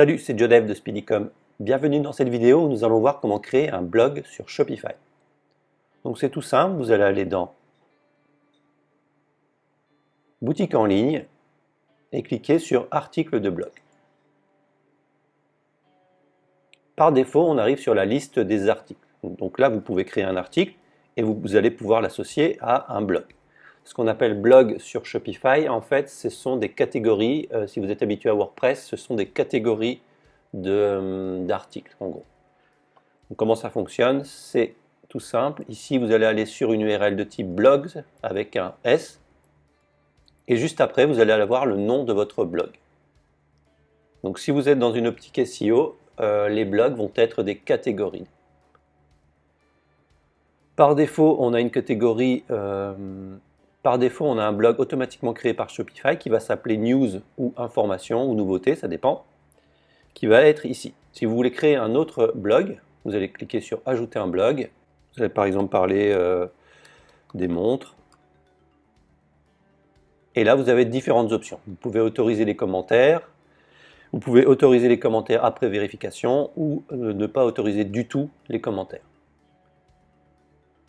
Salut, c'est Jodev de Speedycom. Bienvenue dans cette vidéo où nous allons voir comment créer un blog sur Shopify. Donc c'est tout simple, vous allez aller dans Boutique en ligne et cliquer sur Articles de blog. Par défaut, on arrive sur la liste des articles. Donc là, vous pouvez créer un article et vous allez pouvoir l'associer à un blog. Ce qu'on appelle blog sur Shopify, en fait, ce sont des catégories, si vous êtes habitué à WordPress, ce sont des catégories d'articles, en gros. Donc, comment ça fonctionne? C'est tout simple. Ici, vous allez aller sur une URL de type blogs avec un S. Et juste après, vous allez avoir le nom de votre blog. Donc, si vous êtes dans une optique SEO, les blogs vont être des catégories. Par défaut, on a une catégorie... Par défaut, on a un blog automatiquement créé par Shopify qui va s'appeler News ou Information ou Nouveautés, ça dépend, qui va être ici. Si vous voulez créer un autre blog, vous allez cliquer sur Ajouter un blog. Vous allez par exemple parler des montres. Et là, vous avez différentes options. Vous pouvez autoriser les commentaires, vous pouvez autoriser les commentaires après vérification ou ne pas autoriser du tout les commentaires.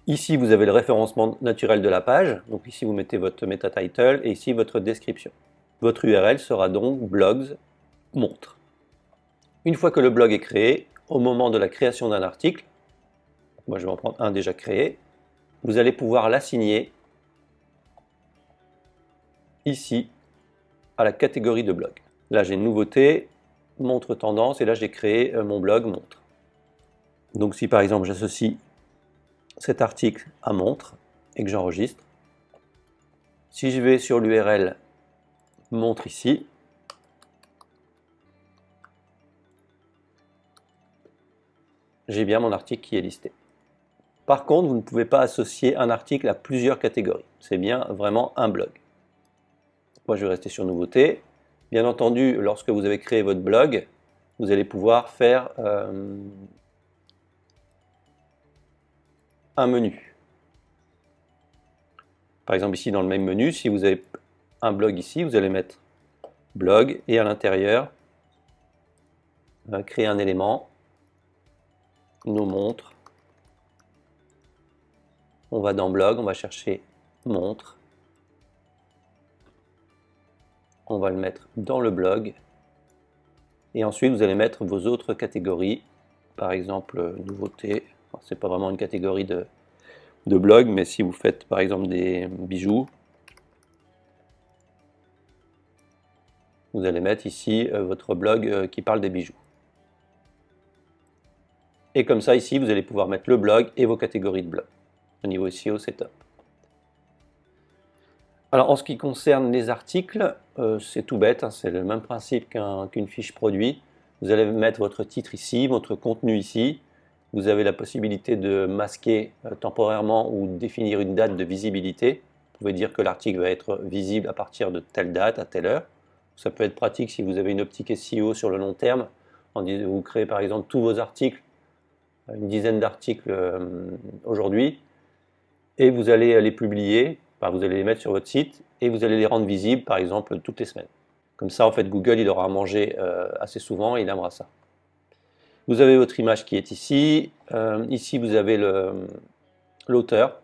Ici, vous avez le référencement naturel de la page. Donc ici, vous mettez votre meta title et ici, votre description. Votre URL sera donc blogs montres. Une fois que le blog est créé, au moment de la création d'un article, moi je vais en prendre un déjà créé, vous allez pouvoir l'assigner ici à la catégorie de blog. Là, j'ai nouveauté, montre tendance et là, j'ai créé mon blog montre. Donc si par exemple, j'associe cet article à montre et que j'enregistre. Si je vais sur l'URL montre ici, j'ai bien mon article qui est listé. Par contre, vous ne pouvez pas associer un article à plusieurs catégories. C'est bien vraiment un blog. Moi, je vais rester sur nouveauté. Bien entendu, lorsque vous avez créé votre blog, vous allez pouvoir faire un menu. Par exemple, ici dans le même menu, si vous avez un blog ici, vous allez mettre blog et à l'intérieur, créer un élément, nos montres. On va dans blog, on va chercher montre. On va le mettre dans le blog. Et ensuite, vous allez mettre vos autres catégories. Par exemple, nouveauté. C'est pas vraiment une catégorie de blog, mais si vous faites par exemple des bijoux, vous allez mettre ici votre blog qui parle des bijoux. Et comme ça, ici, vous allez pouvoir mettre le blog et vos catégories de blog. Au niveau SEO, c'est top. Alors, en ce qui concerne les articles, c'est tout bête, hein, c'est le même principe qu'une fiche produit. Vous allez mettre votre titre ici, votre contenu ici. Vous avez la possibilité de masquer temporairement ou définir une date de visibilité. Vous pouvez dire que l'article va être visible à partir de telle date, à telle heure. Ça peut être pratique si vous avez une optique SEO sur le long terme. Vous créez par exemple tous vos articles, une dizaine d'articles aujourd'hui, et vous allez les publier, vous allez les mettre sur votre site, et vous allez les rendre visibles par exemple toutes les semaines. Comme ça, en fait, Google il aura à manger assez souvent et il aimera ça. Vous avez votre image qui est ici. Ici, vous avez l'auteur.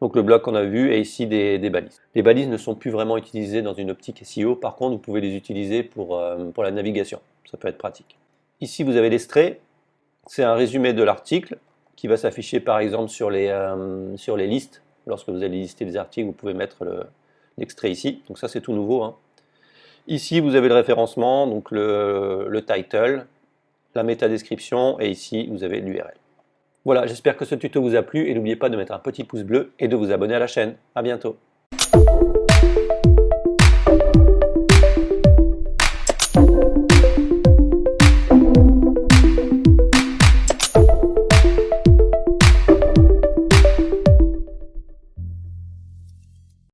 Donc le blog qu'on a vu et ici des balises. Les balises ne sont plus vraiment utilisées dans une optique SEO. Par contre, vous pouvez les utiliser pour la navigation. Ça peut être pratique. Ici, vous avez l'extrait. C'est un résumé de l'article qui va s'afficher par exemple sur les listes. Lorsque vous allez lister des articles, vous pouvez mettre l'extrait ici. Donc ça, c'est tout nouveau, hein. Ici, vous avez le référencement, donc le title, la métadescription, et ici, vous avez l'URL. Voilà, j'espère que ce tuto vous a plu, et n'oubliez pas de mettre un petit pouce bleu et de vous abonner à la chaîne. À bientôt.